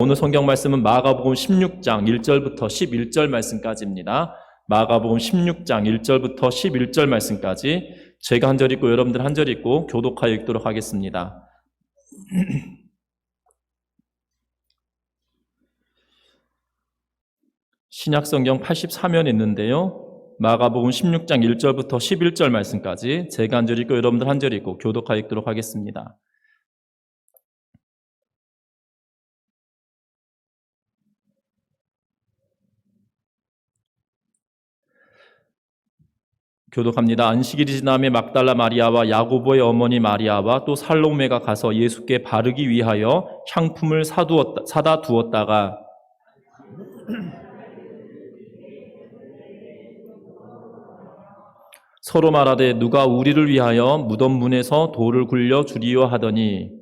오늘 성경 말씀은 마가복음 16장 1절부터 11절 말씀까지입니다. 마가복음 16장 1절부터 11절 말씀까지 제가 한 절 읽고 여러분들 한 절 읽고 교독하여 읽도록 하겠습니다. 신약성경 84면 있는데요. 마가복음 16장 1절부터 11절 말씀까지 제가 한 절 읽고 여러분들 한 절 읽고 교독하여 읽도록 하겠습니다. 교독합니다. 안식일이 지남에 막달라 마리아와 야고보의 어머니 마리아와 또 살로메가 가서 예수께 바르기 위하여 향품을 사다 두었다가 서로 말하되 누가 우리를 위하여 무덤 문에서 돌을 굴려 주리요 하더니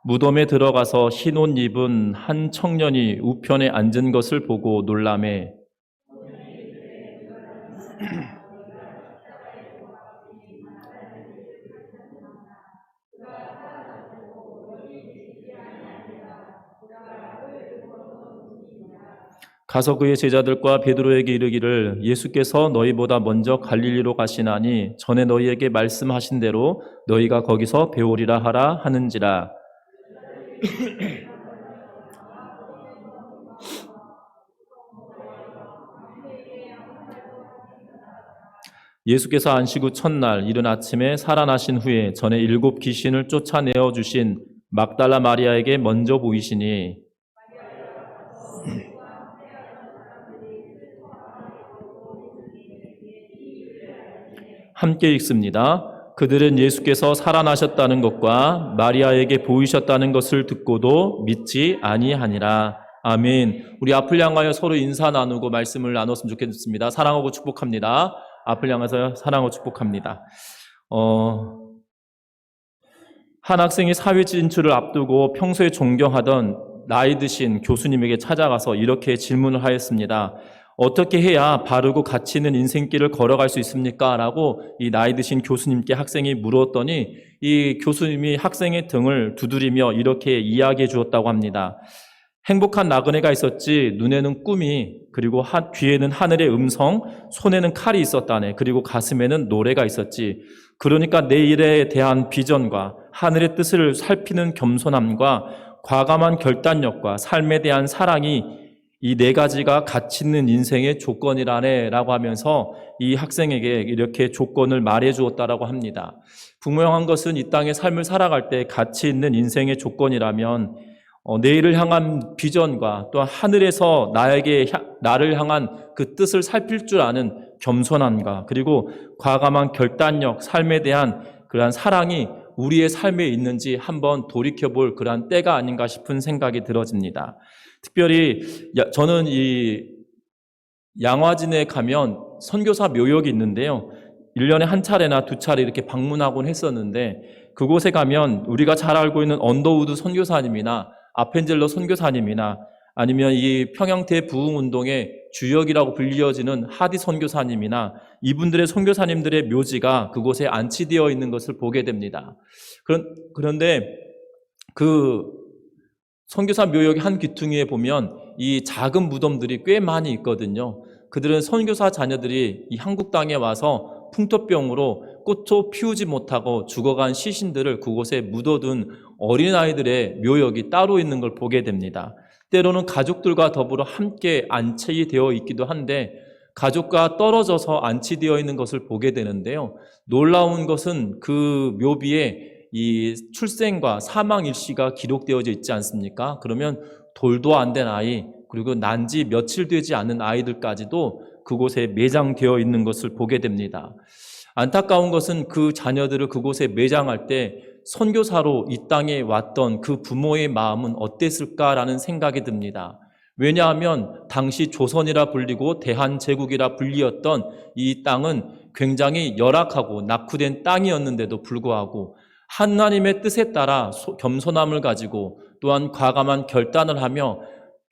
무덤에 들어가서 흰 옷 입은 한 청년이 우편에 앉은 것을 보고 놀라매 가서 그의 제자들과 베드로에게 이르기를 예수께서 너희보다 먼저 갈릴리로 가시나니 전에 너희에게 말씀하신 대로 너희가 거기서 배우리라 하라 하는지라. 예수께서 안식 후 첫날 이른 아침에 살아나신 후에 전에 7 귀신을 쫓아내어 주신 막달라 마리아에게 먼저 보이시니 함께 읽습니다. 그들은 예수께서 살아나셨다는 것과 마리아에게 보이셨다는 것을 듣고도 믿지 아니하니라. 아멘. 우리 앞을 향하여 서로 인사 나누고 말씀을 나눴으면 좋겠습니다. 사랑하고 축복합니다. 앞을 향해서 사랑하고 축복합니다. 한 학생이 사회 진출을 앞두고 평소에 존경하던 나이 드신 교수님에게 찾아가서 이렇게 질문을 하였습니다. 어떻게 해야 바르고 가치 있는 인생길을 걸어갈 수 있습니까? 라고 이 나이 드신 교수님께 학생이 물었더니 이 교수님이 학생의 등을 두드리며 이렇게 이야기해 주었다고 합니다. 행복한 나그네가 있었지 눈에는 꿈이 그리고 귀에는 하늘의 음성 손에는 칼이 있었다네. 그리고 가슴에는 노래가 있었지. 그러니까 내일에 대한 비전과 하늘의 뜻을 살피는 겸손함과 과감한 결단력과 삶에 대한 사랑이 이 4가지가 가치 있는 인생의 조건이라네 라고 하면서 이 학생에게 이렇게 조건을 말해 주었다라고 합니다. 분명한 것은 이 땅의 삶을 살아갈 때 가치 있는 인생의 조건이라면 내일을 향한 비전과 또한 하늘에서 나를 향한 그 뜻을 살필 줄 아는 겸손함과 그리고 과감한 결단력, 삶에 대한 그러한 사랑이 우리의 삶에 있는지 한번 돌이켜볼 그러한 때가 아닌가 싶은 생각이 들어집니다. 특별히 저는 이 양화진에 가면 선교사 묘역이 있는데요. 1년에 한 차례나 2차례 이렇게 방문하곤 했었는데 그곳에 가면 우리가 잘 알고 있는 언더우드 선교사님이나 아펜젤러 선교사님이나 아니면 이 평양대 부흥운동의 주역이라고 불리어지는 하디 선교사님이나 이분들의 선교사님들의 묘지가 그곳에 안치되어 있는 것을 보게 됩니다. 그런데 그 선교사 묘역의 한 귀퉁이에 보면 이 작은 무덤들이 꽤 많이 있거든요. 그들은 선교사 자녀들이 이 한국 땅에 와서 풍토병으로 꽃도 피우지 못하고 죽어간 시신들을 그곳에 묻어둔 어린아이들의 묘역이 따로 있는 걸 보게 됩니다. 때로는 가족들과 더불어 함께 안치되어 있기도 한데 가족과 떨어져서 안치되어 있는 것을 보게 되는데요. 놀라운 것은 그 묘비에 이 출생과 사망 일시가 기록되어져 있지 않습니까? 그러면 돌도 안 된 아이 그리고 난 지 며칠 되지 않은 아이들까지도 그곳에 매장되어 있는 것을 보게 됩니다. 안타까운 것은 그 자녀들을 그곳에 매장할 때 선교사로 이 땅에 왔던 그 부모의 마음은 어땠을까라는 생각이 듭니다. 왜냐하면 당시 조선이라 불리고 대한제국이라 불리었던 이 땅은 굉장히 열악하고 낙후된 땅이었는데도 불구하고 하나님의 뜻에 따라 겸손함을 가지고 또한 과감한 결단을 하며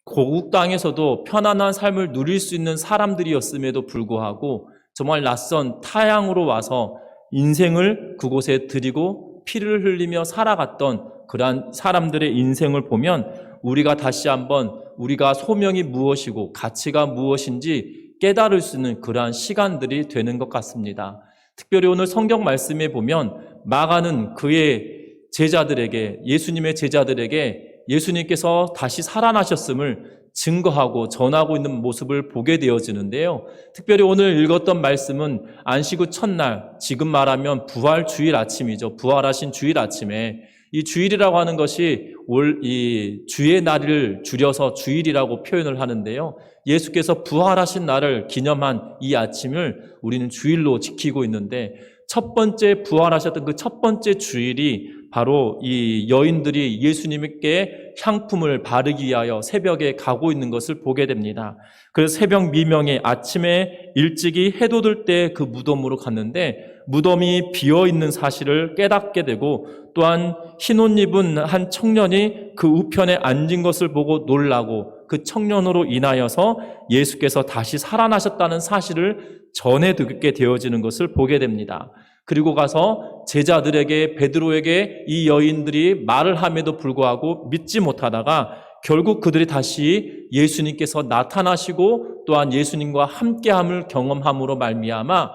고국 땅에서도 편안한 삶을 누릴 수 있는 사람들이었음에도 불구하고 정말 낯선 타향으로 와서 인생을 그곳에 드리고 피를 흘리며 살아갔던 그러한 사람들의 인생을 보면 우리가 다시 한번 우리가 소명이 무엇이고 가치가 무엇인지 깨달을 수 있는 그러한 시간들이 되는 것 같습니다. 특별히 오늘 성경 말씀에 보면 마가는 그의 제자들에게, 예수님의 제자들에게 예수님께서 다시 살아나셨음을 증거하고 전하고 있는 모습을 보게 되어지는데요. 특별히 오늘 읽었던 말씀은 안식 후 첫날, 지금 말하면 부활 주일 아침이죠. 부활하신 주일 아침에, 이 주일이라고 하는 것이 이 주의 날을 줄여서 주일이라고 표현을 하는데요. 예수께서 부활하신 날을 기념한 이 아침을 우리는 주일로 지키고 있는데, 첫 번째 부활하셨던 그 첫 번째 주일이 바로 이 여인들이 예수님께 향품을 바르기 위하여 새벽에 가고 있는 것을 보게 됩니다. 그래서 새벽 미명에 아침에 일찍이 해 돋을 때 그 무덤으로 갔는데 무덤이 비어 있는 사실을 깨닫게 되고, 또한 흰 옷 입은 한 청년이 그 우편에 앉은 것을 보고 놀라고 그 청년으로 인하여서 예수께서 다시 살아나셨다는 사실을 전해 듣게 되어지는 것을 보게 됩니다. 그리고 가서 제자들에게, 베드로에게 이 여인들이 말을 함에도 불구하고 믿지 못하다가 결국 그들이 다시 예수님께서 나타나시고 또한 예수님과 함께함을 경험함으로 말미암아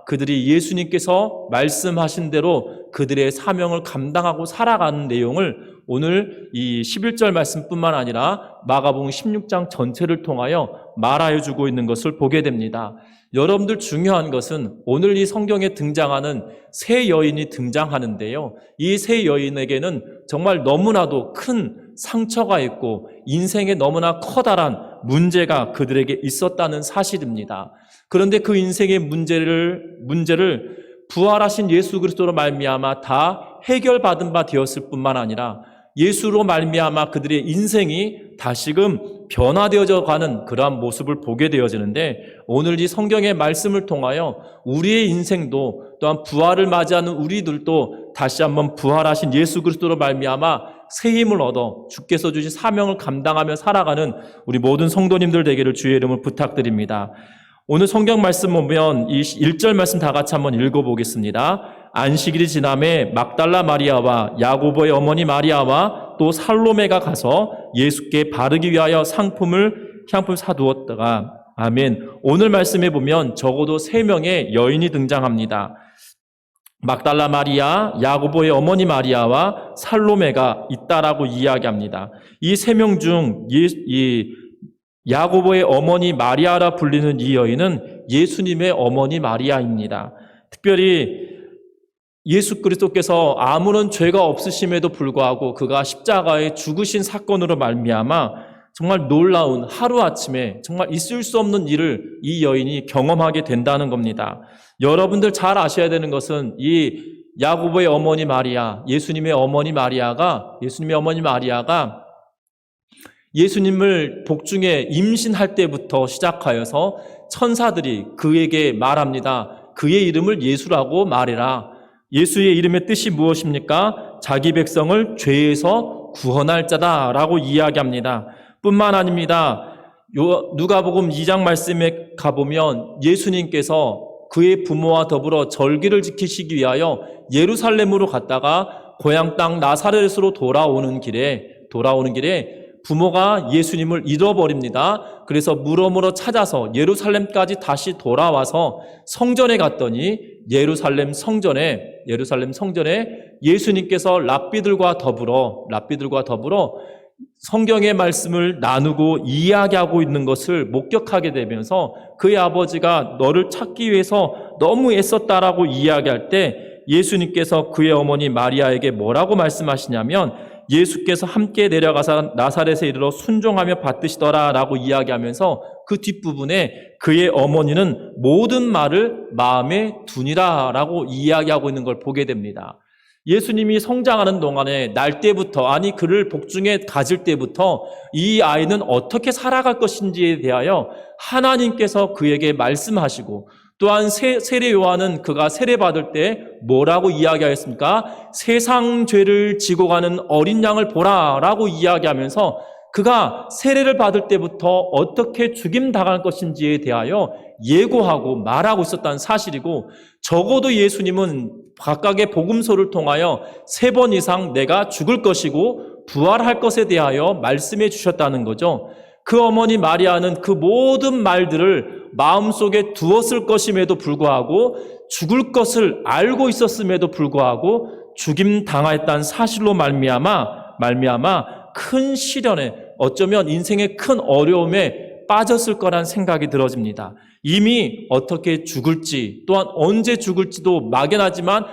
그들이 예수님께서 말씀하신 대로 그들의 사명을 감당하고 살아가는 내용을 오늘 이 11절 말씀뿐만 아니라 마가복음 16장 전체를 통하여 말하여 주고 있는 것을 보게 됩니다. 여러분들, 중요한 것은 오늘 이 성경에 등장하는 세 여인이 등장하는데요. 이 세 여인에게는 정말 너무나도 큰 상처가 있고 인생에 너무나 커다란 문제가 그들에게 있었다는 사실입니다. 그런데 그 인생의 문제를 부활하신 예수 그리스도로 말미암아 다 해결받은 바 되었을 뿐만 아니라 예수로 말미암아 그들의 인생이 다시금 변화되어져 가는 그러한 모습을 보게 되어지는데, 오늘 이 성경의 말씀을 통하여 우리의 인생도 또한 부활을 맞이하는 우리들도 다시 한번 부활하신 예수 그리스도로 말미암아 새 힘을 얻어 주께서 주신 사명을 감당하며 살아가는 우리 모든 성도님들 되기를 주의 이름으로 부탁드립니다. 오늘 성경 말씀 보면 이 1절 말씀 다 같이 한번 읽어보겠습니다. 안식일이 지남에 막달라 마리아와 야고보의 어머니 마리아와 또 살로메가 가서 예수께 바르기 위하여 향품 사두었다가, 아멘. 오늘 말씀에 보면 적어도 3명의 여인이 등장합니다. 막달라 마리아, 야고보의 어머니 마리아와 살로메가 있다라고 이야기합니다. 이 3명 중 야고보의 어머니 마리아라 불리는 이 여인은 예수님의 어머니 마리아입니다. 특별히 예수 그리스도께서 아무런 죄가 없으심에도 불구하고 그가 십자가에 죽으신 사건으로 말미암아 정말 놀라운 하루아침에 정말 있을 수 없는 일을 이 여인이 경험하게 된다는 겁니다. 여러분들 잘 아셔야 되는 것은 이 야고보의 어머니 마리아, 예수님의 어머니 마리아가 예수님을 복중에 임신할 때부터 시작하여서 천사들이 그에게 말합니다. 그의 이름을 예수라고 말해라. 예수의 이름의 뜻이 무엇입니까? 자기 백성을 죄에서 구원할 자다라고 이야기합니다. 뿐만 아닙니다. 누가복음 2장 말씀에 가보면 예수님께서 그의 부모와 더불어 절기를 지키시기 위하여 예루살렘으로 갔다가 고향 땅 나사렛으로 돌아오는 길에 부모가 예수님을 잃어버립니다. 그래서 물어물어 찾아서 예루살렘까지 다시 돌아와서 성전에 갔더니 예루살렘 성전에 예수님께서 랍비들과 더불어 성경의 말씀을 나누고 이야기하고 있는 것을 목격하게 되면서 그의 아버지가 너를 찾기 위해서 너무 애썼다라고 이야기할 때 예수님께서 그의 어머니 마리아에게 뭐라고 말씀하시냐면, 예수께서 함께 내려가서 나사렛에 이르러 순종하며 받드시더라 라고 이야기하면서 그 뒷부분에 그의 어머니는 모든 말을 마음에 두니라 라고 이야기하고 있는 걸 보게 됩니다. 예수님이 성장하는 동안에 날 때부터, 그를 복중에 가질 때부터 이 아이는 어떻게 살아갈 것인지에 대하여 하나님께서 그에게 말씀하시고, 또한 세례 요한은 그가 세례받을 때 뭐라고 이야기하였습니까? 세상 죄를 지고 가는 어린 양을 보라 라고 이야기하면서 그가 세례를 받을 때부터 어떻게 죽임당할 것인지에 대하여 예고하고 말하고 있었다는 사실이고, 적어도 예수님은 각각의 복음서를 통하여 3번 이상 내가 죽을 것이고 부활할 것에 대하여 말씀해 주셨다는 거죠. 그 어머니 마리아는 그 모든 말들을 마음속에 두었을 것임에도 불구하고, 죽을 것을 알고 있었음에도 불구하고 죽임당하였다는 사실로 말미암아 큰 시련에, 어쩌면 인생의 큰 어려움에 빠졌을 거란 생각이 들어집니다. 이미 어떻게 죽을지, 또한 언제 죽을지도 막연하지만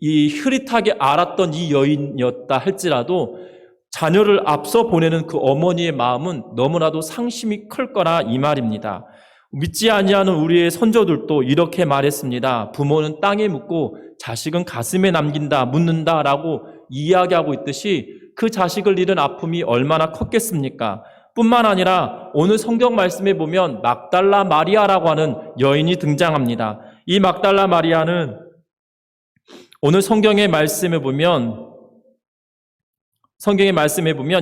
이 흐릿하게 알았던 이 여인이었다 할지라도 자녀를 앞서 보내는 그 어머니의 마음은 너무나도 상심이 클 거라 이 말입니다. 믿지 아니하는 우리의 선조들도 이렇게 말했습니다. 부모는 땅에 묻고 자식은 가슴에 남긴다, 묻는다라고 이야기하고 있듯이 그 자식을 잃은 아픔이 얼마나 컸겠습니까? 뿐만 아니라 오늘 성경 말씀에 보면 막달라 마리아라고 하는 여인이 등장합니다. 이 막달라 마리아는 오늘 성경의 말씀에 보면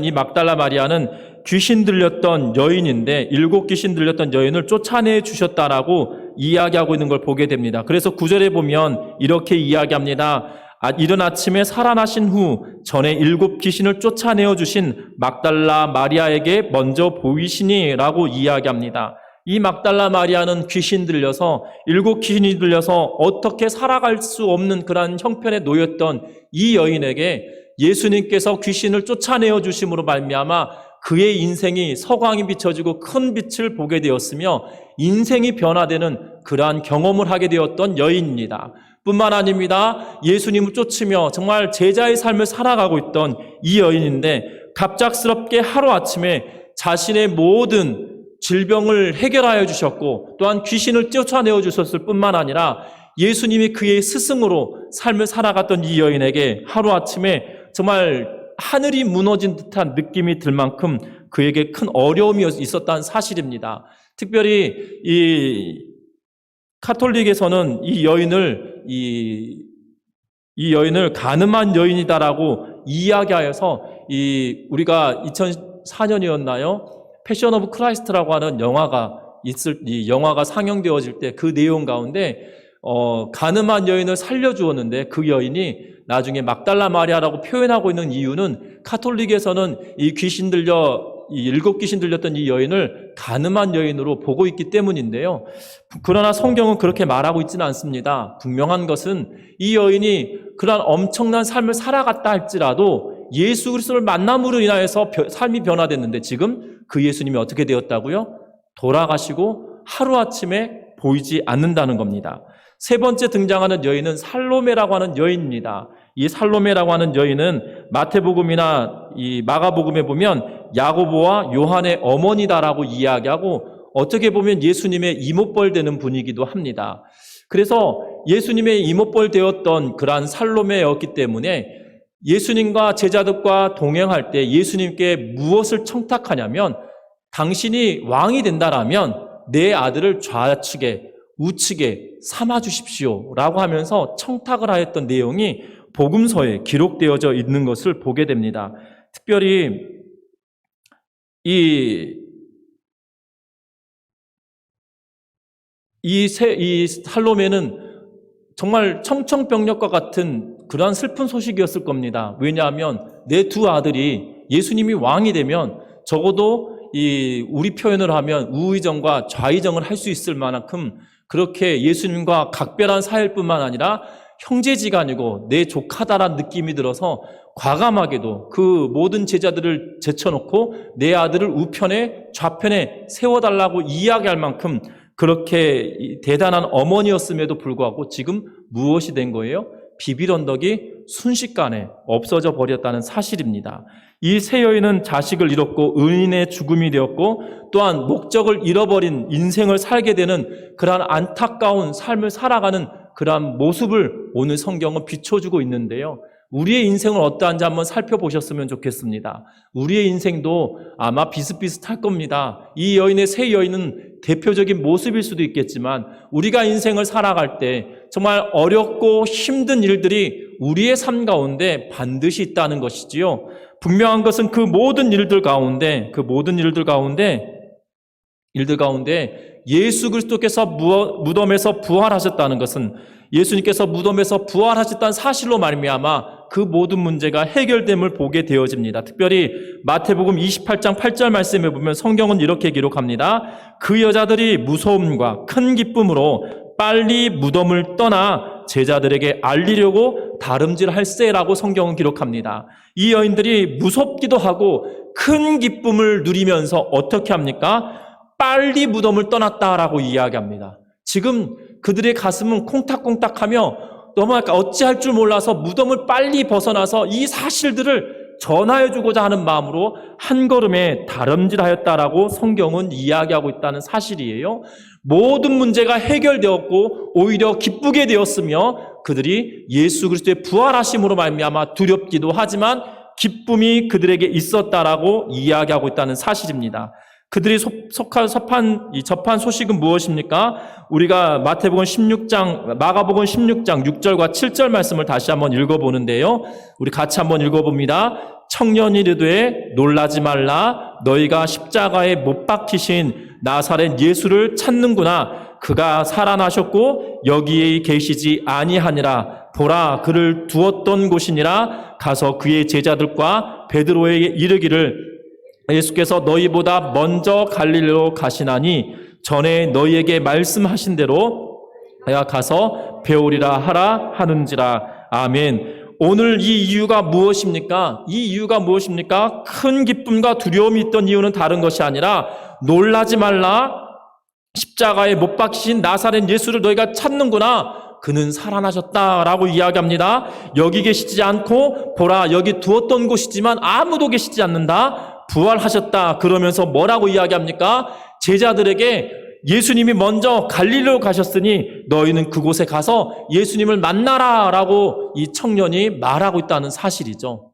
이 막달라 마리아는 귀신 들렸던 여인인데 7 귀신 들렸던 여인을 쫓아내 주셨다라고 이야기하고 있는 걸 보게 됩니다. 그래서 9절에 보면 이렇게 이야기합니다. 이른 아침에 살아나신 후 전에 7 귀신을 쫓아내어 주신 막달라 마리아에게 먼저 보이시니 라고 이야기합니다. 이 막달라 마리아는 귀신 들려서 7 귀신이 들려서 어떻게 살아갈 수 없는 그러한 형편에 놓였던 이 여인에게 예수님께서 귀신을 쫓아내어 주심으로 말미암아 그의 인생이 서광이 비춰지고 큰 빛을 보게 되었으며 인생이 변화되는 그러한 경험을 하게 되었던 여인입니다. 뿐만 아닙니다. 예수님을 쫓으며 정말 제자의 삶을 살아가고 있던 이 여인인데 갑작스럽게 하루아침에 자신의 모든 질병을 해결하여 주셨고 또한 귀신을 쫓아내어 주셨을 뿐만 아니라 예수님이 그의 스승으로 삶을 살아갔던 이 여인에게 하루아침에 정말 하늘이 무너진 듯한 느낌이 들 만큼 그에게 큰 어려움이 있었다는 사실입니다. 특별히 이 카톨릭에서는 이 여인을 가늠한 여인이다라고 이야기하여서 우리가 2004년이었나요? 패션 오브 크라이스트라고 하는 이 영화가 상영되어질 때 그 내용 가운데 가늠한 여인을 살려주었는데 그 여인이 나중에 막달라 마리아라고 표현하고 있는 이유는 카톨릭에서는 이 7 귀신 들렸던 이 여인을 가늠한 여인으로 보고 있기 때문인데요. 그러나 성경은 그렇게 말하고 있지는 않습니다. 분명한 것은 이 여인이 그러한 엄청난 삶을 살아갔다 할지라도 예수 그리스도를 만남으로 인하여서 삶이 변화됐는데 지금 그 예수님이 어떻게 되었다고요? 돌아가시고 하루아침에 보이지 않는다는 겁니다. 3번째 등장하는 여인은 살로메라고 하는 여인입니다. 이 살로메라고 하는 여인은 마태복음이나 이 마가복음에 보면 야고보와 요한의 어머니다라고 이야기하고 어떻게 보면 예수님의 이모뻘 되는 분이기도 합니다. 그래서 예수님의 이모뻘 되었던 그러한 살로메였기 때문에 예수님과 제자들과 동행할 때 예수님께 무엇을 청탁하냐면 당신이 왕이 된다라면 내 아들을 좌측에 우측에 삼아 주십시오 라고 하면서 청탁을 하였던 내용이 복음서에 기록되어져 있는 것을 보게 됩니다. 특별히 이 살로메는 정말 청천벽력과 같은 그러한 슬픈 소식이었을 겁니다. 왜냐하면 내 2 아들이 예수님이 왕이 되면 적어도 우리 표현을 하면 우의정과 좌의정을 할 수 있을 만큼 그렇게 예수님과 각별한 사이일 뿐만 아니라 형제지간이고 내 조카다라는 느낌이 들어서 과감하게도 그 모든 제자들을 제쳐놓고 내 아들을 우편에 좌편에 세워달라고 이야기할 만큼 그렇게 대단한 어머니였음에도 불구하고 지금 무엇이 된 거예요? 비빌언덕이 순식간에 없어져 버렸다는 사실입니다. 이 세 여인은 자식을 잃었고 은인의 죽음이 되었고 또한 목적을 잃어버린 인생을 살게 되는 그러한 안타까운 삶을 살아가는 그러한 모습을 오늘 성경은 비춰주고 있는데요. 우리의 인생을 어떠한지 한번 살펴보셨으면 좋겠습니다. 우리의 인생도 아마 비슷비슷할 겁니다. 이 세 여인은 대표적인 모습일 수도 있겠지만 우리가 인생을 살아갈 때 정말 어렵고 힘든 일들이 우리의 삶 가운데 반드시 있다는 것이지요. 분명한 것은 그 모든 일들 가운데 예수 그리스도께서 무덤에서 부활하셨다는 것은, 예수님께서 무덤에서 부활하셨다는 사실로 말미암아 그 모든 문제가 해결됨을 보게 되어집니다. 특별히 마태복음 28장 8절 말씀에 보면 성경은 이렇게 기록합니다. 그 여자들이 무서움과 큰 기쁨으로 빨리 무덤을 떠나 제자들에게 알리려고 다름질할세라고 성경은 기록합니다. 이 여인들이 무섭기도 하고 큰 기쁨을 누리면서 어떻게 합니까? 빨리 무덤을 떠났다라고 이야기합니다. 지금 그들의 가슴은 콩닥콩닥하며 너무 어찌할 줄 몰라서 무덤을 빨리 벗어나서 이 사실들을 전하여주고자 하는 마음으로 한 걸음에 다름질하였다라고 성경은 이야기하고 있다는 사실이에요. 모든 문제가 해결되었고 오히려 기쁘게 되었으며 그들이 예수 그리스도의 부활하심으로 말미암아 두렵기도 하지만 기쁨이 그들에게 있었다라고 이야기하고 있다는 사실입니다. 그들이 접한 소식은 무엇입니까? 우리가 마가복음 16장 6절과 7절 말씀을 다시 한번 읽어보는데요. 우리 같이 한번 읽어봅니다. 청년이 이르되 놀라지 말라. 너희가 십자가에 못 박히신 나사렛 예수를 찾는구나. 그가 살아나셨고 여기에 계시지 아니하니라. 보라, 그를 두었던 곳이니라. 가서 그의 제자들과 베드로에게 이르기를 예수께서 너희보다 먼저 갈릴리로 가시나니 전에 너희에게 말씀하신 대로 내가 가서 배우리라 하라 하는지라. 아멘. 오늘 이 이유가 무엇입니까? 이 이유가 무엇입니까? 큰 기쁨과 두려움이 있던 이유는 다른 것이 아니라 놀라지 말라. 십자가에 못 박히신 나사렛 예수를 너희가 찾는구나. 그는 살아나셨다라고 이야기합니다. 여기 계시지 않고 보라, 여기 두었던 곳이지만 아무도 계시지 않는다. 부활하셨다. 그러면서 뭐라고 이야기합니까? 제자들에게 예수님이 먼저 갈릴리로 가셨으니 너희는 그곳에 가서 예수님을 만나라 라고 이 청년이 말하고 있다는 사실이죠.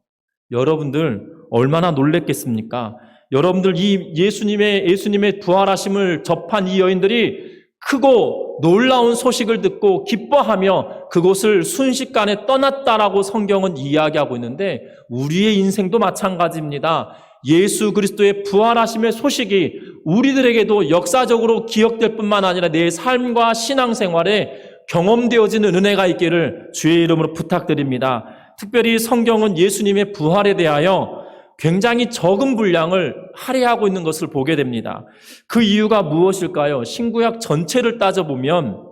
여러분들 얼마나 놀랬겠습니까? 여러분들 이 예수님의 부활하심을 접한 이 여인들이 크고 놀라운 소식을 듣고 기뻐하며 그곳을 순식간에 떠났다라고 성경은 이야기하고 있는데 우리의 인생도 마찬가지입니다. 예수 그리스도의 부활하심의 소식이 우리들에게도 역사적으로 기억될 뿐만 아니라 내 삶과 신앙생활에 경험되어지는 은혜가 있기를 주의 이름으로 부탁드립니다. 특별히 성경은 예수님의 부활에 대하여 굉장히 적은 분량을 할애하고 있는 것을 보게 됩니다. 그 이유가 무엇일까요? 신구약 전체를 따져보면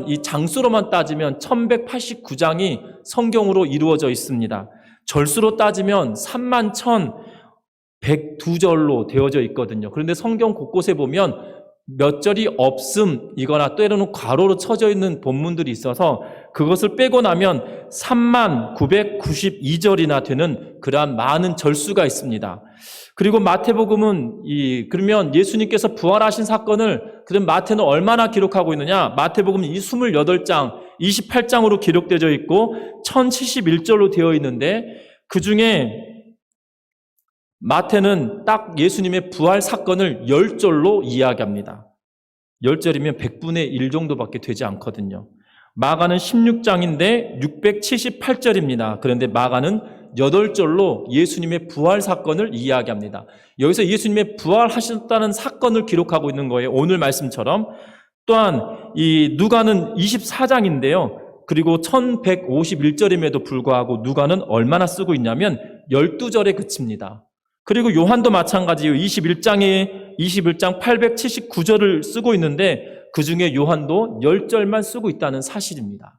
이 장수로만 따지면 1189장이 성경으로 이루어져 있습니다. 절수로 따지면 31,102절로 되어져 있거든요. 그런데 성경 곳곳에 보면 몇 절이 없음이거나 때로는 괄호로 쳐져 있는 본문들이 있어서 그것을 빼고 나면 3992절이나 되는 그러한 많은 절수가 있습니다. 그리고 마태복음은 그러면 예수님께서 부활하신 사건을 그럼 마태는 얼마나 기록하고 있느냐? 마태복음은 이 28장, 28장으로 기록되어 있고 1071절로 되어 있는데 그 중에 마태는 딱 예수님의 부활 사건을 10절로 이야기합니다. 10절이면 100분의 1 정도밖에 되지 않거든요. 마가는 16장인데 678절입니다. 그런데 마가는 8절로 예수님의 부활 사건을 이야기합니다. 여기서 예수님의 부활하셨다는 사건을 기록하고 있는 거예요. 오늘 말씀처럼. 또한 이 누가는 24장인데요. 그리고 1151절임에도 불구하고 누가는 얼마나 쓰고 있냐면 12절에 그칩니다. 그리고 요한도 마찬가지예요. 21장 879절을 쓰고 있는데 그중에 요한도 10절만 쓰고 있다는 사실입니다.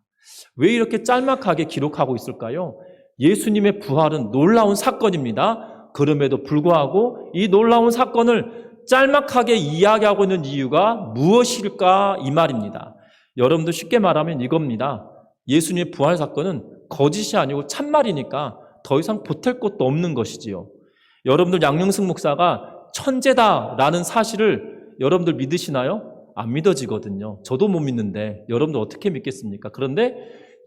왜 이렇게 짤막하게 기록하고 있을까요? 예수님의 부활은 놀라운 사건입니다. 그럼에도 불구하고 이 놀라운 사건을 짤막하게 이야기하고 있는 이유가 무엇일까 이 말입니다. 여러분도 쉽게 말하면 이겁니다. 예수님의 부활 사건은 거짓이 아니고 참말이니까 더 이상 보탤 것도 없는 것이지요. 여러분들 양영승 목사가 천재다라는 사실을 여러분들 믿으시나요? 안 믿어지거든요. 저도 못 믿는데 여러분들 어떻게 믿겠습니까? 그런데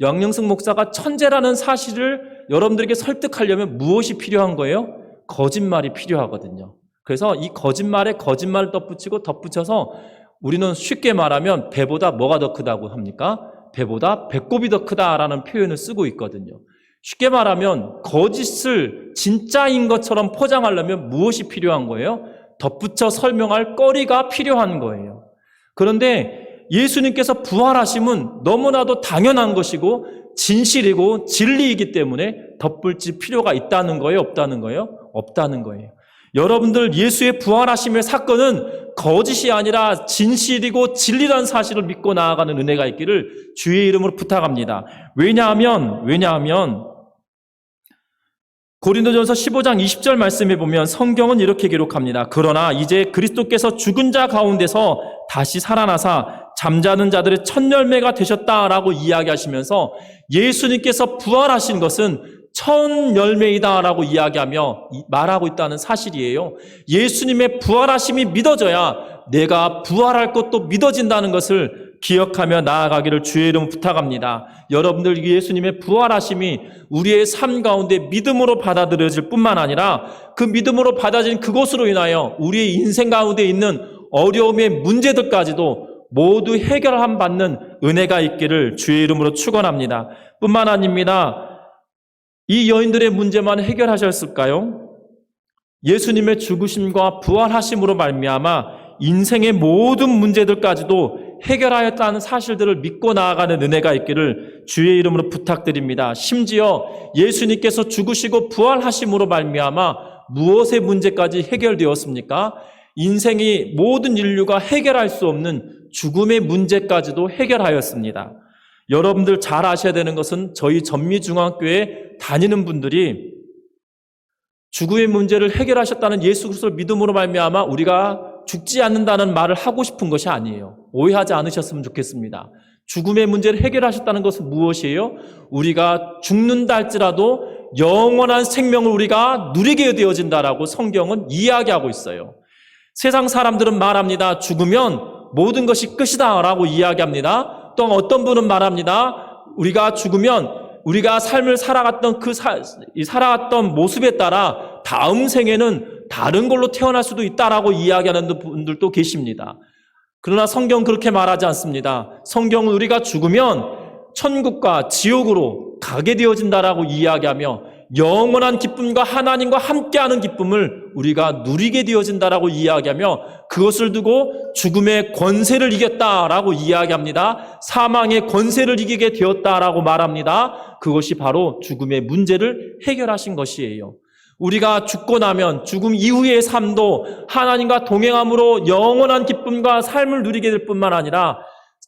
양영승 목사가 천재라는 사실을 여러분들에게 설득하려면 무엇이 필요한 거예요? 거짓말이 필요하거든요. 그래서 이 거짓말에 거짓말을 덧붙여서 우리는 쉽게 말하면 배보다 뭐가 더 크다고 합니까? 배보다 배꼽이 더 크다라는 표현을 쓰고 있거든요. 쉽게 말하면 거짓을 진짜인 것처럼 포장하려면 무엇이 필요한 거예요? 덧붙여 설명할 거리가 필요한 거예요. 그런데 예수님께서 부활하심은 너무나도 당연한 것이고 진실이고 진리이기 때문에 덧붙일 필요가 있다는 거예요? 없다는 거예요? 없다는 거예요. 여러분들, 예수의 부활하심의 사건은 거짓이 아니라 진실이고 진리라는 사실을 믿고 나아가는 은혜가 있기를 주의 이름으로 부탁합니다. 왜냐하면 고린도전서 15장 20절 말씀에 보면 성경은 이렇게 기록합니다. 그러나 이제 그리스도께서 죽은 자 가운데서 다시 살아나사 잠자는 자들의 첫 열매가 되셨다라고 이야기하시면서 예수님께서 부활하신 것은 첫 열매이다라고 이야기하며 말하고 있다는 사실이에요. 예수님의 부활하심이 믿어져야 내가 부활할 것도 믿어진다는 것을 기억하며 나아가기를 주의 이름으로 부탁합니다. 여러분들, 예수님의 부활하심이 우리의 삶 가운데 믿음으로 받아들여질 뿐만 아니라 그 믿음으로 받아진 그것으로 인하여 우리의 인생 가운데 있는 어려움의 문제들까지도 모두 해결함 받는 은혜가 있기를 주의 이름으로 축원합니다. 뿐만 아닙니다. 이 여인들의 문제만 해결하셨을까요? 예수님의 죽으심과 부활하심으로 말미암아 인생의 모든 문제들까지도 해결하였다는 사실들을 믿고 나아가는 은혜가 있기를 주의 이름으로 부탁드립니다. 심지어 예수님께서 죽으시고 부활하심으로 말미암아 무엇의 문제까지 해결되었습니까? 인생이 모든 인류가 해결할 수 없는 죽음의 문제까지도 해결하였습니다. 여러분들 잘 아셔야 되는 것은 저희 전미중앙교회 다니는 분들이 죽음의 문제를 해결하셨다는 예수 그리스도를 믿음으로 말미암아 우리가 죽지 않는다는 말을 하고 싶은 것이 아니에요. 오해하지 않으셨으면 좋겠습니다. 죽음의 문제를 해결하셨다는 것은 무엇이에요? 우리가 죽는다 할지라도 영원한 생명을 우리가 누리게 되어진다라고 성경은 이야기하고 있어요. 세상 사람들은 말합니다. 죽으면 모든 것이 끝이다 라고 이야기합니다. 또 어떤 분은 말합니다. 우리가 죽으면 우리가 삶을 살아갔던 살아갔던 모습에 따라 다음 생에는 다른 걸로 태어날 수도 있다라고 이야기하는 분들도 계십니다. 그러나 성경은 그렇게 말하지 않습니다. 성경은 우리가 죽으면 천국과 지옥으로 가게 되어진다라고 이야기하며 영원한 기쁨과 하나님과 함께하는 기쁨을 우리가 누리게 되어진다라고 이야기하며 그것을 두고 죽음의 권세를 이겼다라고 이야기합니다. 사망의 권세를 이기게 되었다라고 말합니다. 그것이 바로 죽음의 문제를 해결하신 것이에요. 우리가 죽고 나면 죽음 이후의 삶도 하나님과 동행함으로 영원한 기쁨과 삶을 누리게 될 뿐만 아니라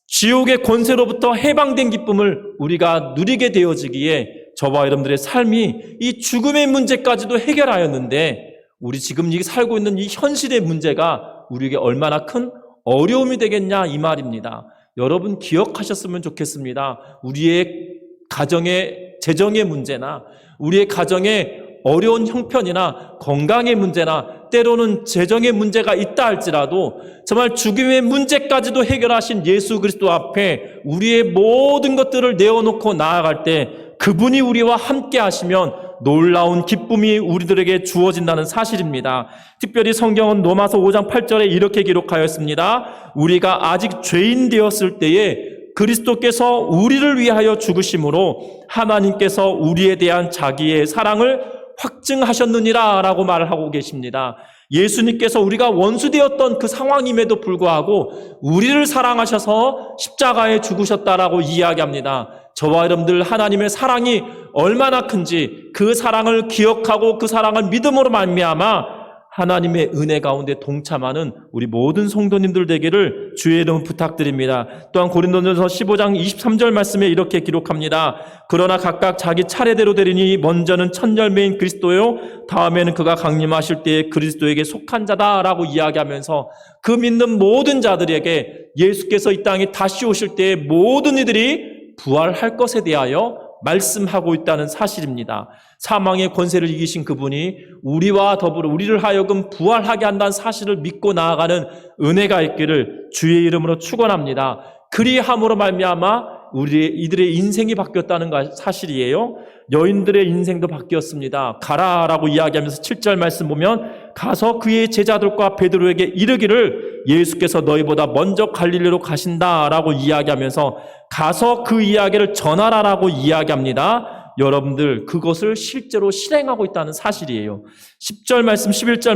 지옥의 권세로부터 해방된 기쁨을 우리가 누리게 되어지기에 저와 여러분들의 삶이 이 죽음의 문제까지도 해결하였는데 우리 지금 살고 있는 이 현실의 문제가 우리에게 얼마나 큰 어려움이 되겠냐 이 말입니다. 여러분 기억하셨으면 좋겠습니다. 우리의 가정의 재정의 문제나 우리의 가정의 어려운 형편이나 건강의 문제나 때로는 재정의 문제가 있다 할지라도 정말 죽음의 문제까지도 해결하신 예수 그리스도 앞에 우리의 모든 것들을 내어놓고 나아갈 때 그분이 우리와 함께 하시면 놀라운 기쁨이 우리들에게 주어진다는 사실입니다. 특별히 성경은 로마서 5장 8절에 이렇게 기록하였습니다. 우리가 아직 죄인 되었을 때에 그리스도께서 우리를 위하여 죽으심으로 하나님께서 우리에 대한 자기의 사랑을 확증하셨느니라 라고 말을 하고 계십니다. 예수님께서 우리가 원수되었던 그 상황임에도 불구하고 우리를 사랑하셔서 십자가에 죽으셨다라고 이야기합니다. 저와 여러분들 하나님의 사랑이 얼마나 큰지 그 사랑을 기억하고 그 사랑을 믿음으로 말미암아 하나님의 은혜 가운데 동참하는 우리 모든 성도님들 되기를 주의 이름 부탁드립니다. 또한 고린도전서 15장 23절 말씀에 이렇게 기록합니다. 그러나 각각 자기 차례대로 되리니 먼저는 첫 열매인 그리스도요 다음에는 그가 강림하실 때에 그리스도에게 속한 자다라고 이야기하면서 그 믿는 모든 자들에게 예수께서 이 땅에 다시 오실 때에 모든 이들이 부활할 것에 대하여 말씀하고 있다는 사실입니다. 사망의 권세를 이기신 그분이 우리와 더불어 우리를 하여금 부활하게 한다는 사실을 믿고 나아가는 은혜가 있기를 주의 이름으로 축원합니다. 그리함으로 말미암아 이들의 인생이 바뀌었다는 사실이에요. 여인들의 인생도 바뀌었습니다. 가라라고 이야기하면서 7절 말씀 보면 가서 그의 제자들과 베드로에게 이르기를 예수께서 너희보다 먼저 갈릴리로 가신다라고 이야기하면서 가서 그 이야기를 전하라라고 이야기합니다. 여러분들 그것을 실제로 실행하고 있다는 사실이에요. 10절 말씀, 11절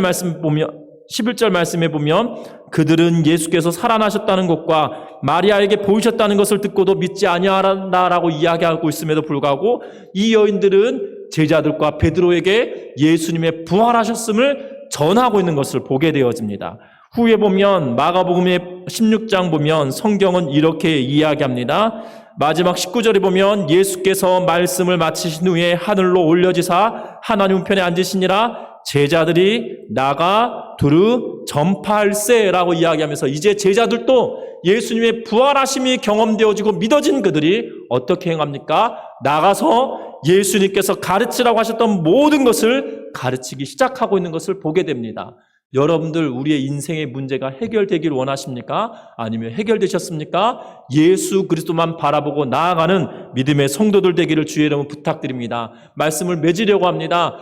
말씀에 보면 그들은 예수께서 살아나셨다는 것과 마리아에게 보이셨다는 것을 듣고도 믿지 아니하란다라고 이야기하고 있음에도 불구하고 이 여인들은 제자들과 베드로에게 예수님의 부활하셨음을 전하고 있는 것을 보게 되어집니다. 후에 보면 마가복음의 16장 보면 성경은 이렇게 이야기합니다. 마지막 19절에 보면 예수께서 말씀을 마치신 후에 하늘로 올려지사 하나님 우편에 앉으시니라 제자들이 나가 두루 전파할세라고 이야기하면서 이제 제자들도 예수님의 부활하심이 경험되어지고 믿어진 그들이 어떻게 행합니까? 나가서 예수님께서 가르치라고 하셨던 모든 것을 가르치기 시작하고 있는 것을 보게 됩니다. 여러분들 우리의 인생의 문제가 해결되기를 원하십니까? 아니면 해결되셨습니까? 예수 그리스도만 바라보고 나아가는 믿음의 성도들 되기를 주의 이름으로 부탁드립니다. 말씀을 맺으려고 합니다.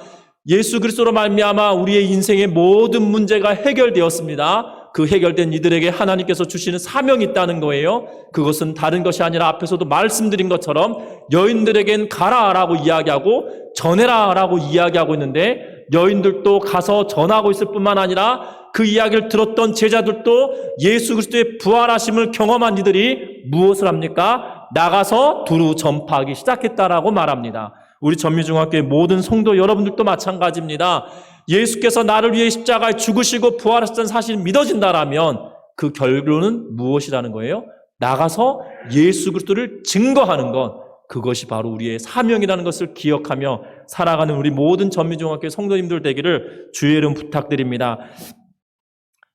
예수 그리스도로 말미암아 우리의 인생의 모든 문제가 해결되었습니다. 그 해결된 이들에게 하나님께서 주시는 사명이 있다는 거예요. 그것은 다른 것이 아니라 앞에서도 말씀드린 것처럼 여인들에겐 가라라고 이야기하고 전해라라고 이야기하고 있는데 여인들도 가서 전하고 있을 뿐만 아니라 그 이야기를 들었던 제자들도 예수 그리스도의 부활하심을 경험한 이들이 무엇을 합니까? 나가서 두루 전파하기 시작했다라고 말합니다. 우리 전미중학교의 모든 성도 여러분들도 마찬가지입니다. 예수께서 나를 위해 십자가에 죽으시고 부활하셨다는 사실이 믿어진다라면 그 결론은 무엇이라는 거예요? 나가서 예수 그리스도를 증거하는 것, 그것이 바로 우리의 사명이라는 것을 기억하며 살아가는 우리 모든 전미중학교 성도님들 되기를 주의 이름 부탁드립니다.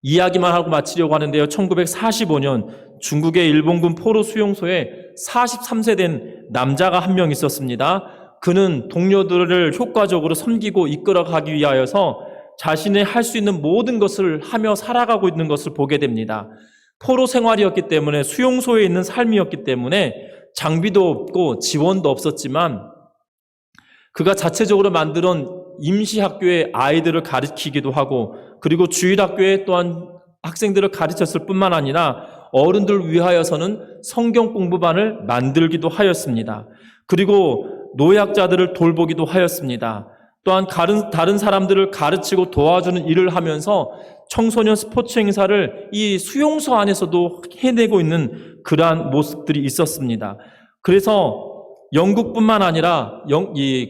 이야기만 하고 마치려고 하는데요. 1945년 중국의 일본군 포로 수용소에 43세 된 남자가 한 명 있었습니다. 그는 동료들을 효과적으로 섬기고 이끌어가기 위하여서 자신의 할 수 있는 모든 것을 하며 살아가고 있는 것을 보게 됩니다. 포로 생활이었기 때문에 수용소에 있는 삶이었기 때문에 장비도 없고 지원도 없었지만 그가 자체적으로 만든 임시학교에 아이들을 가르치기도 하고 그리고 주일학교에 또한 학생들을 가르쳤을 뿐만 아니라 어른들 위하여서는 성경 공부반을 만들기도 하였습니다. 그리고 노약자들을 돌보기도 하였습니다. 또한 다른 사람들을 가르치고 도와주는 일을 하면서 청소년 스포츠 행사를 이 수용소 안에서도 해내고 있는 그러한 모습들이 있었습니다. 그래서 영국뿐만 아니라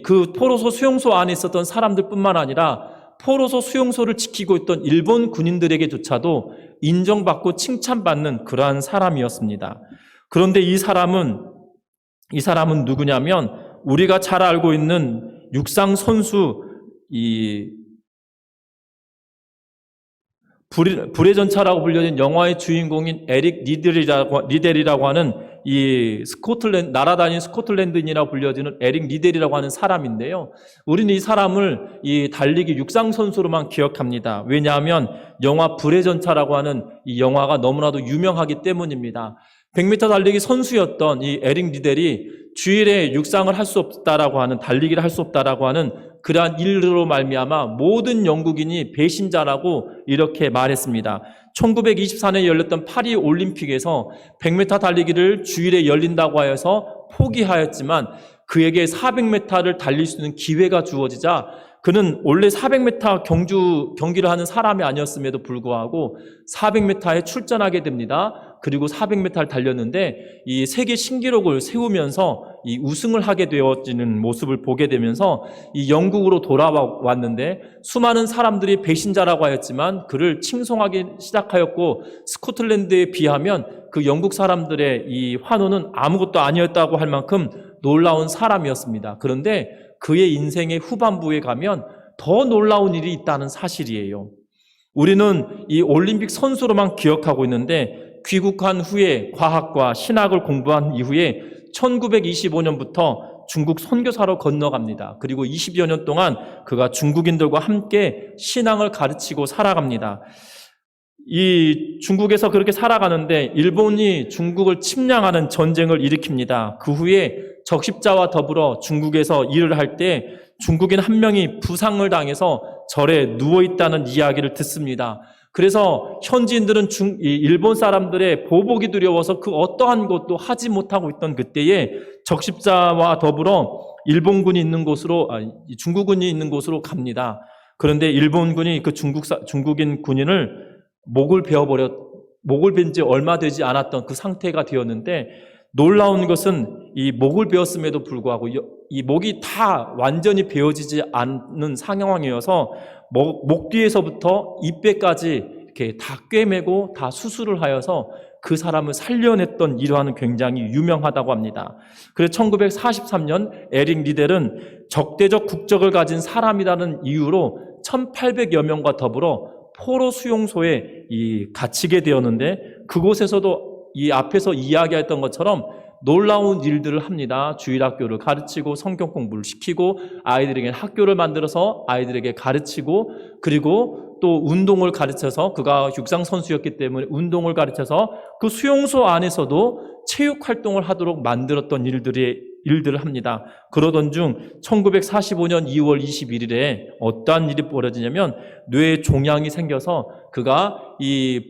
그 포로소 수용소 안에 있었던 사람들뿐만 아니라 포로소 수용소를 지키고 있던 일본 군인들에게조차도 인정받고 칭찬받는 그러한 사람이었습니다. 그런데 이 사람은 누구냐면 우리가 잘 알고 있는 육상 선수 불의 전차라고 불려진 영화의 주인공인 에릭 리델이라고 하는 이 날아다니는 스코틀랜드인이라고 불려지는 에릭 리델이라고 하는 사람인데요. 우리는 이 사람을 이 달리기 육상 선수로만 기억합니다. 왜냐하면 영화 불의 전차라고 하는 이 영화가 너무나도 유명하기 때문입니다. 100m 달리기 선수였던 이 에릭 리델이 주일에 육상을 할 수 없다라고 하는 달리기를 할 수 없다라고 하는 그러한 일로 말미암아 모든 영국인이 배신자라고 이렇게 말했습니다. 1924년에 열렸던 파리 올림픽에서 100m 달리기를 주일에 열린다고 하여서 포기하였지만 그에게 400m를 달릴 수 있는 기회가 주어지자 그는 원래 400m 경기를 하는 사람이 아니었음에도 불구하고 400m에 출전하게 됩니다. 그리고 400m를 달렸는데 이 세계 신기록을 세우면서 이 우승을 하게 되어지는 모습을 보게 되면서 이 영국으로 돌아왔는데 수많은 사람들이 배신자라고 하였지만 그를 칭송하기 시작하였고 스코틀랜드에 비하면 그 영국 사람들의 이 환호는 아무것도 아니었다고 할 만큼 놀라운 사람이었습니다. 그런데 그의 인생의 후반부에 가면 더 놀라운 일이 있다는 사실이에요. 우리는 이 올림픽 선수로만 기억하고 있는데 귀국한 후에 과학과 신학을 공부한 이후에 1925년부터 중국 선교사로 건너갑니다. 그리고 20여 년 동안 그가 중국인들과 함께 신앙을 가르치고 살아갑니다. 이 중국에서 그렇게 살아가는데 일본이 중국을 침략하는 전쟁을 일으킵니다. 그 후에 적십자와 더불어 중국에서 일을 할 때 중국인 한 명이 부상을 당해서 절에 누워있다는 이야기를 듣습니다. 그래서 현지인들은 일본 사람들의 보복이 두려워서 그 어떠한 것도 하지 못하고 있던 그때에 적십자와 더불어 일본군이 있는 곳으로, 중국군이 있는 곳으로 갑니다. 그런데 일본군이 그 중국인 군인을 목을 베은 지 얼마 되지 않았던 그 상태가 되었는데, 놀라운 것은 이 목을 베었음에도 불구하고 이 목이 다 완전히 베어지지 않는 상황이어서 목 뒤에서부터 입배까지 이렇게 다 꿰매고 다 수술을 하여서 그 사람을 살려냈던 일화는 굉장히 유명하다고 합니다. 그래서 1943년 에릭 리델은 적대적 국적을 가진 사람이라는 이유로 1,800여 명과 더불어 포로 수용소에 갇히게 되었는데, 그곳에서도 이 앞에서 이야기했던 것처럼 놀라운 일들을 합니다. 주일학교를 가르치고 성경 공부를 시키고 아이들에게 학교를 만들어서 아이들에게 가르치고, 그리고 또 운동을 가르쳐서, 그가 육상 선수였기 때문에 운동을 가르쳐서 그 수용소 안에서도 체육 활동을 하도록 만들었던 일들을 합니다. 그러던 중 1945년 2월 21일에 어떠한 일이 벌어지냐면, 뇌에 종양이 생겨서 그가 이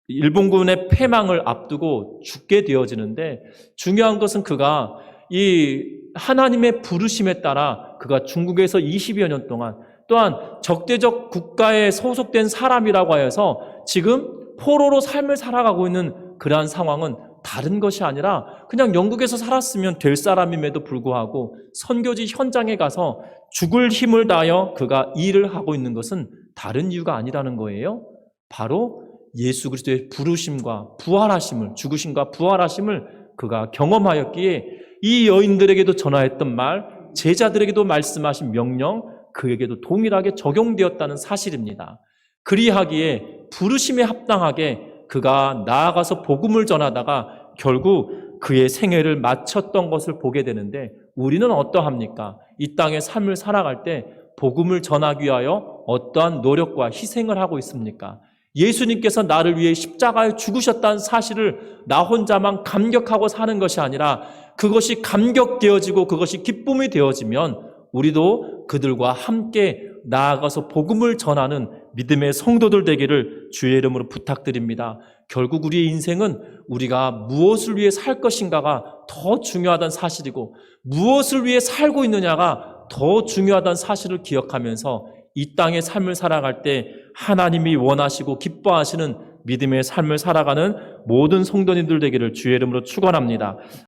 일본군의 패망을 앞두고 죽게 되어지는데, 중요한 것은 그가 이 하나님의 부르심에 따라 그가 중국에서 20여 년 동안, 또한 적대적 국가에 소속된 사람이라고 하여서 지금 포로로 삶을 살아가고 있는 그러한 상황은 다른 것이 아니라 그냥 영국에서 살았으면 될 사람임에도 불구하고 선교지 현장에 가서 죽을 힘을 다하여 그가 일을 하고 있는 것은 다른 이유가 아니라는 거예요. 바로 예수 그리스도의 부르심과 부활하심을, 죽으심과 부활하심을 그가 경험하였기에 이 여인들에게도 전하였던 말, 제자들에게도 말씀하신 명령, 그에게도 동일하게 적용되었다는 사실입니다. 그리하기에 부르심에 합당하게 그가 나아가서 복음을 전하다가 결국 그의 생애를 마쳤던 것을 보게 되는데, 우리는 어떠합니까? 이 땅의 삶을 살아갈 때 복음을 전하기 위하여 어떠한 노력과 희생을 하고 있습니까? 예수님께서 나를 위해 십자가에 죽으셨다는 사실을 나 혼자만 감격하고 사는 것이 아니라 그것이 감격되어지고 그것이 기쁨이 되어지면 우리도 그들과 함께 나아가서 복음을 전하는 믿음의 성도들 되기를 주의 이름으로 부탁드립니다. 결국 우리의 인생은 우리가 무엇을 위해 살 것인가가 더 중요하다는 사실이고, 무엇을 위해 살고 있느냐가 더 중요하다는 사실을 기억하면서 이 땅의 삶을 살아갈 때 하나님이 원하시고 기뻐하시는 믿음의 삶을 살아가는 모든 성도님들 되기를 주의 이름으로 축원합니다.